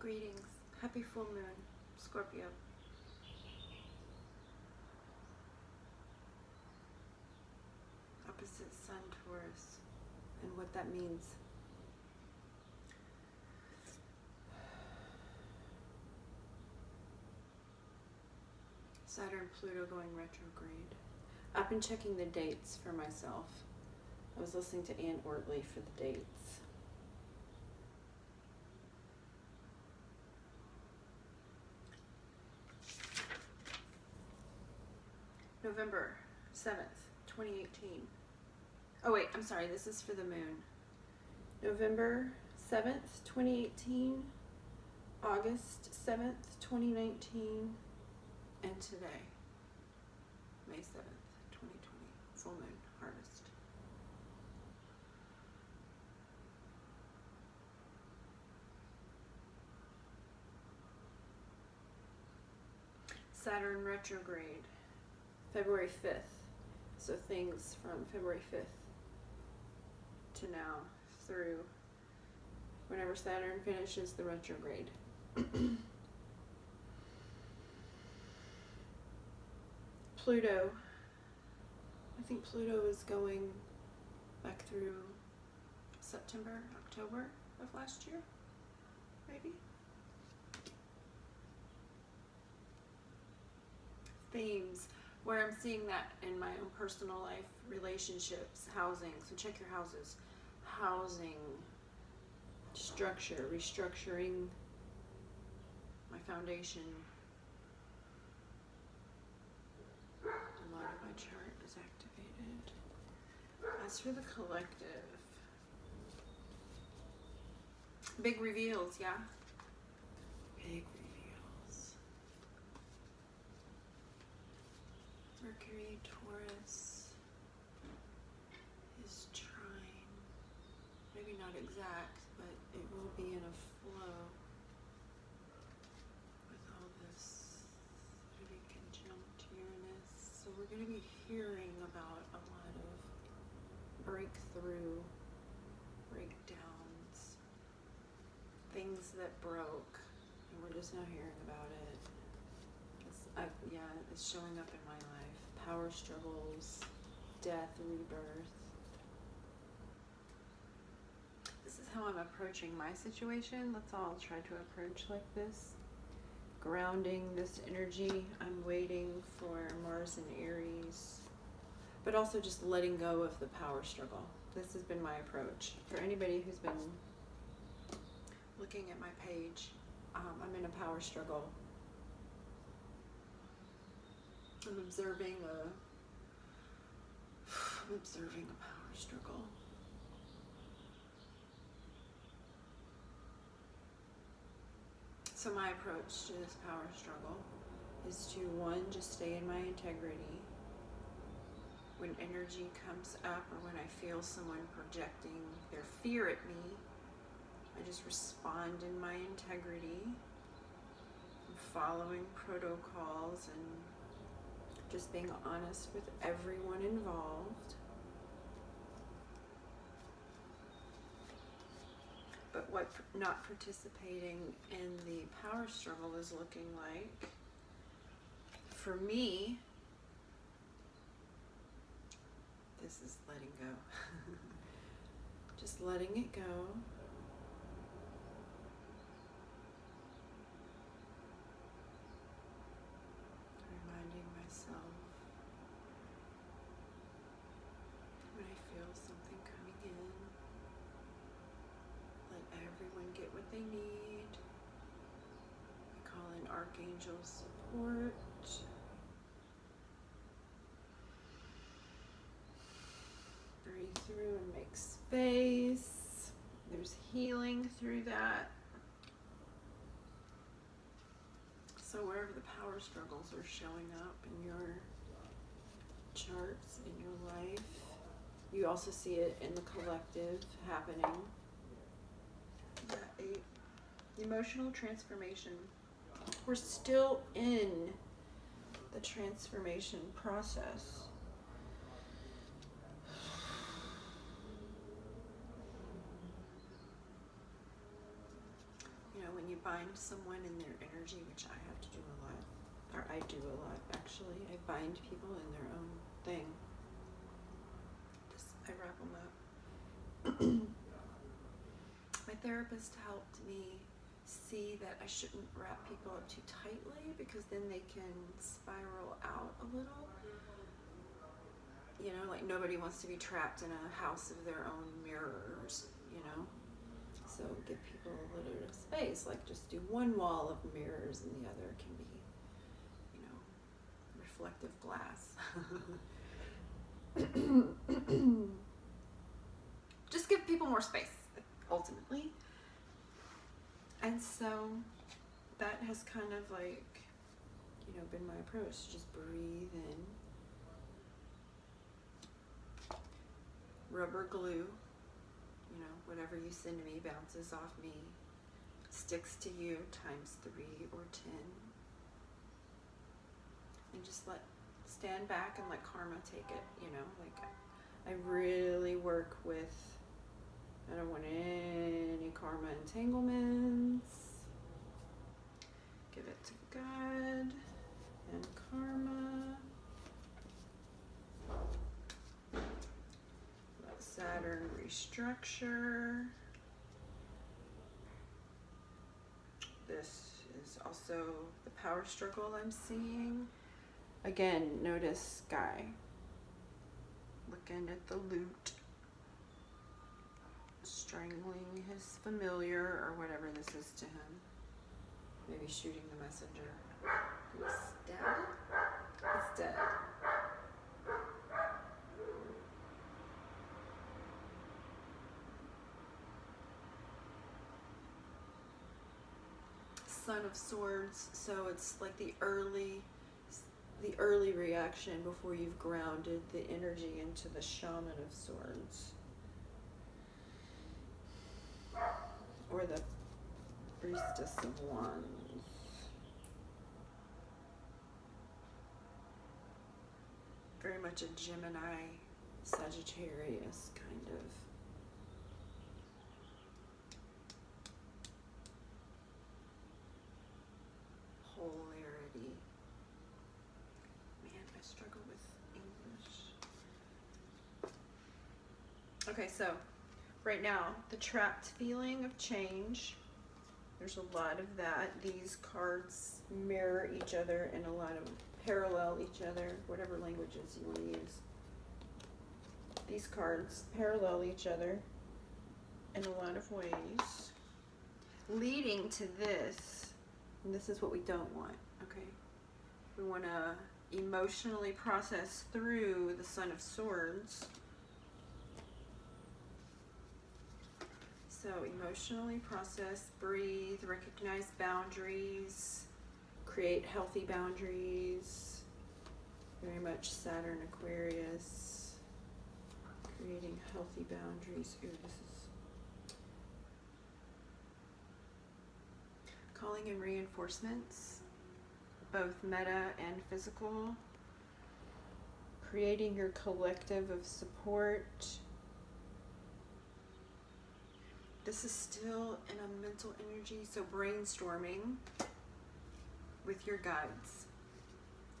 Greetings. Happy full moon, Scorpio. Opposite Sun, Taurus, and what that means. Saturn, Pluto going retrograde. I've been checking the dates for myself. I was listening to Ann Ortley for the dates. November 7th, 2018. Oh wait, I'm sorry, this is for the moon. November 7th, 2018, August 7th, 2019, and today, May 7th, 2020, full moon, harvest. Saturn retrograde, February 5th. So things from February 5th to now through whenever Saturn finishes the retrograde. Pluto. I think Pluto is going back through September, October of last year, maybe. Themes. Where I'm seeing that in my own personal life, relationships, housing. So check your houses. Housing, structure, restructuring my foundation. A lot of my chart is activated. As for the collective, big reveals, yeah? Big reveals. Mercury, Taurus is trine. Maybe not exact, but it will be in a flow with all this really conjunct Uranus. So we're going to be hearing about a lot of breakthrough, breakdowns, things that broke, and we're just now hearing about it. It's showing up in my life. Power struggles, death, rebirth. This is how I'm approaching my situation. Let's all try to approach like this. Grounding this energy. I'm waiting for Mars and Aries. But also just letting go of the power struggle. This has been my approach. For anybody who's been looking at my page, I'm in a power struggle. I'm observing a power struggle. So my approach to this power struggle is to, one, just stay in my integrity. When energy comes up or when I feel someone projecting their fear at me, I just respond in my integrity. I'm following protocols and just being honest with everyone involved. But what not participating in the power struggle is looking like, for me, this is letting go. Just letting it go. Reminding myself when I feel something coming in, let everyone get what they need. I call in archangel support. Breathe through and make space. There's healing through that. So wherever the power struggles are showing up in your charts, in your life, you also see it in the collective happening. Emotional transformation. We're still in the transformation process. You know, when you bind someone in their energy, which I have to do a lot, or I do a lot actually. I bind people in their own thing. I wrap them up. My therapist helped me see that I shouldn't wrap people up too tightly because then they can spiral out a little. You know, like nobody wants to be trapped in a house of their own mirrors, you know. So give people a little bit of space, like just do one wall of mirrors and the other can be, you know, reflective glass. Just give people more space, ultimately. And so that has kind of like, you know, been my approach. Just breathe in. Rubber glue, you know, whatever you send me bounces off me, sticks to you times 3 or 10. And just stand back and let karma take it, you know, like I really work with, I don't want any karma entanglements. Give it to God and karma. Let Saturn restructure. This is also the power struggle I'm seeing. Again, notice Guy looking at the lute, strangling his familiar or whatever this is to him. Maybe shooting the messenger. He's dead. He's dead. Son of Swords, so it's like the early reaction before you've grounded the energy into the Shaman of Swords. Or the Priestess of Wands. Very much a Gemini, Sagittarius kind of. Polarity. Man, I struggle with English. Okay, so right now, the trapped feeling of change, there's a lot of that. These cards mirror each other and a lot of parallel each other, whatever languages you want to use. These cards parallel each other in a lot of ways, leading to this, and this is what we don't want, okay? We want to emotionally process through the Son of Swords. So emotionally process, breathe, recognize boundaries, create healthy boundaries. Very much Saturn Aquarius, creating healthy boundaries. Ooh, this is calling in reinforcements, both meta and physical. Creating your collective of support. This is still in a mental energy, so brainstorming with your guides.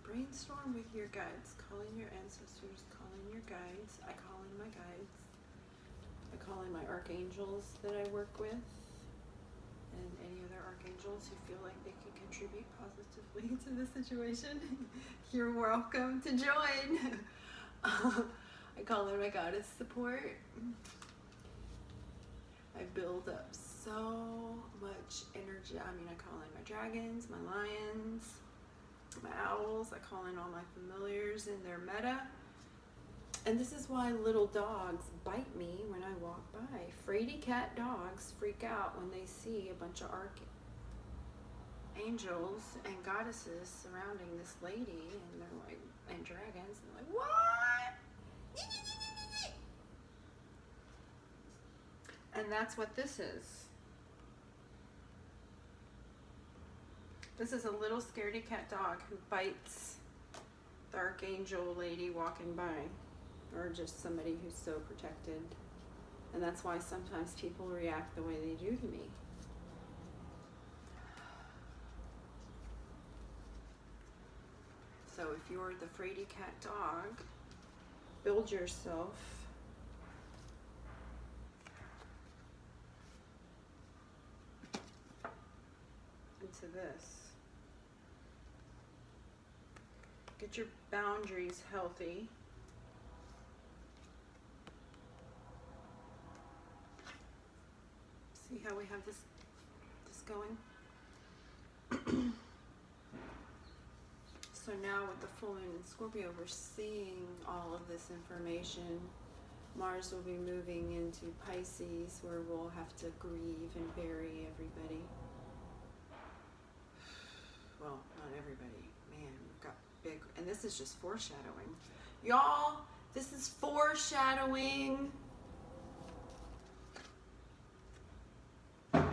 Brainstorm with your guides. Call in your ancestors, call in your guides. I call in my guides. I call in my archangels that I work with, and any other archangels who feel like they can contribute positively to the situation. You're welcome to join. I call in my goddess support. I build up so much energy. I mean, I call in my dragons, my lions, my owls. I call in all my familiars in their meta. And this is why little dogs bite me when I walk by. Fraidy cat dogs freak out when they see a bunch of archangels and goddesses surrounding this lady, and they're like, and dragons, and they're like, what? And that's what this is. This is a little scaredy cat dog who bites the archangel lady walking by, or just somebody who's so protected. And that's why sometimes people react the way they do to me. So if you're the fraidy cat dog, build yourself into this. Get your boundaries healthy. See how we have this going? So now with the full moon in Scorpio, we're seeing all of this information. Mars will be moving into Pisces, where we'll have to grieve and bury everybody. Well, not everybody. Man, we've got big, and this is just foreshadowing. Y'all, this is foreshadowing. You're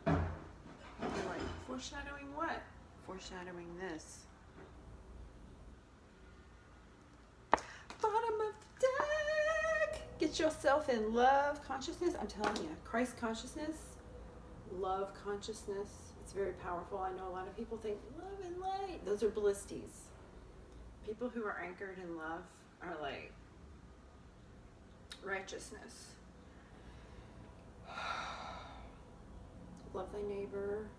like, foreshadowing what? Foreshadowing this. Bottom of the deck. Get yourself in love consciousness. I'm telling you, Christ consciousness, love consciousness. It's very powerful. I know a lot of people think love and light. Those are ballistes. People who are anchored in love are like righteousness. Love thy neighbor.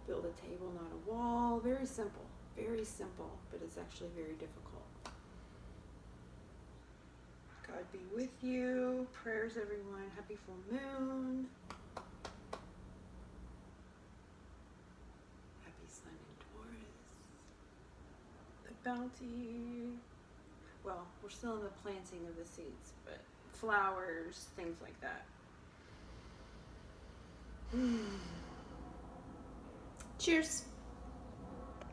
Build a table, not a wall. Very simple, but it's actually very difficult. God be with you. Prayers, everyone. Happy full moon. Happy sun in Taurus. The bounty. Well, we're still in the planting of the seeds, but flowers, things like that. Cheers.